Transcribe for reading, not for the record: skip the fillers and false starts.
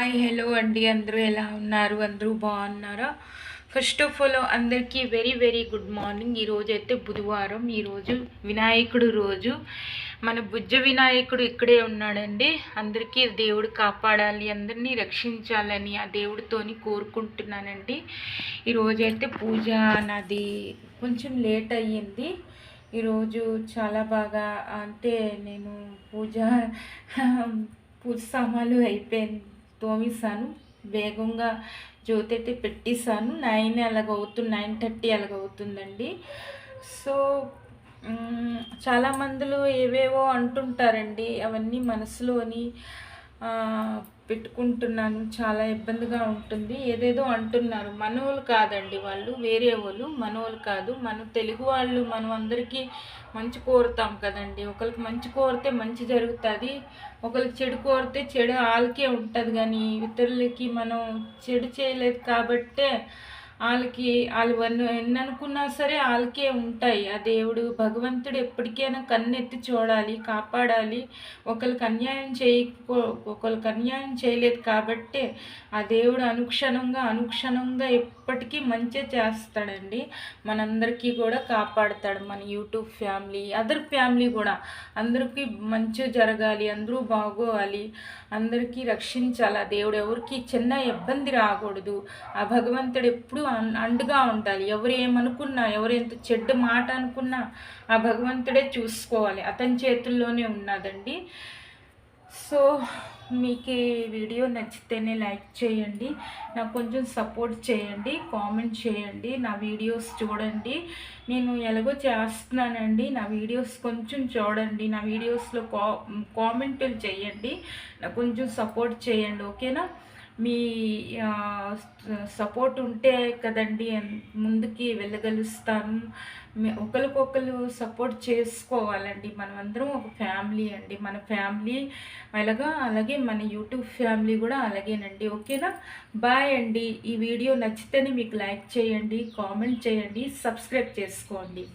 Hi hello అండి. అందరూ ఎలా ఉన్నారు? అందరూ బాగున్నారా? ఫస్ట్ ఆఫ్ ఆల్ అందరికీ వెరీ వెరీ గుడ్ మార్నింగ్. ఈరోజైతే బుధవారం, ఈరోజు వినాయకుడు రోజు. మన బుజ్జ వినాయకుడు ఇక్కడే ఉన్నాడండి. అందరికీ దేవుడు కాపాడాలి, అందరినీ రక్షించాలని ఆ దేవుడితోని కోరుకుంటున్నానండి. ఈరోజైతే పూజ నాది కొంచెం లేట్ అయ్యింది. ఈరోజు చాలా బాగా అంటే నేను పూజ పూజ సామాన్లు అయిపోయింది, తోమేసాను. వేగంగా జ్యోతి అయితే పెట్టేశాను. 9:30 అలాగవుతుందండి. సో చాలామందిలో ఏవేవో అంటుంటారండి, అవన్నీ మనసులోని పెట్టుకుంటున్నాను. చాలా ఇబ్బందిగా ఉంటుంది. ఏదేదో అంటున్నారు. మనోళ్ళు కాదండి, వాళ్ళు వేరే వాళ్ళు, మనోళ్ళు కాదు. మన తెలుగు వాళ్ళు మనం అందరికీ మంచి కోరుతాం కదండి. ఒకరికి మంచి కోరితే మంచి జరుగుతుంది, ఒకరికి చెడు కోరితే చెడు వాళ్ళకే ఉంటుంది. కానీ ఇతరులకి మనం చెడు చేయలేదు కాబట్టే వాళ్ళు ఎన్ని అనుకున్నా సరే వాళ్ళకే ఉంటాయి. ఆ దేవుడు భగవంతుడు ఎప్పటికైనా కన్నెత్తి చూడాలి, కాపాడాలి. ఒకరికి అన్యాయం చేయలేదు కాబట్టే ఆ దేవుడు అనుక్షణంగా ఎప్పటికీ మంచి చేస్తాడండి. మనందరికీ కూడా కాపాడుతాడు. మన యూట్యూబ్ ఫ్యామిలీ, అదర్ ఫ్యామిలీ కూడా అందరికీ మంచి జరగాలి, అందరూ బాగోవాలి, అందరికీ రక్షించాలి. ఆ దేవుడు ఎవరికి చిన్న ఇబ్బంది రాకూడదు. ఆ భగవంతుడు ఎప్పుడు అండగా ఉండాలి. ఎవరు ఏమనుకున్నా, ఎవరు ఎంత చెడ్డ మాట అనుకున్నా ఆ భగవంతుడే చూసుకోవాలి. అతని చేతుల్లోనే ఉన్నదండి. సో మీకు ఈ వీడియో నచ్చితేనే లైక్ చేయండి, నాకు కొంచెం సపోర్ట్ చేయండి, కామెంట్ చేయండి, నా వీడియోస్ చూడండి. నేను ఎలాగో చేస్తున్నానండి, నా వీడియోస్ కొంచెం చూడండి, నా వీడియోస్లో కామెంట్లు చేయండి, నాకు కొంచెం సపోర్ట్ చేయండి. ఓకేనా? మీ సపోర్ట్ ఉంటే కదండి ముందుకి వెళ్ళగలుస్తాను. ఒకరికొకరు సపోర్ట్ చేసుకోవాలండి. మనమందరం ఒక ఫ్యామిలీ అండి. మన ఫ్యామిలీ అలాగే మన యూట్యూబ్ ఫ్యామిలీ కూడా అలాగేనండి. ఓకేనా? బాయ్ అండి. ఈ వీడియో నచ్చితేనే మీకు లైక్ చేయండి, కామెంట్ చేయండి, సబ్స్క్రైబ్ చేసుకోండి.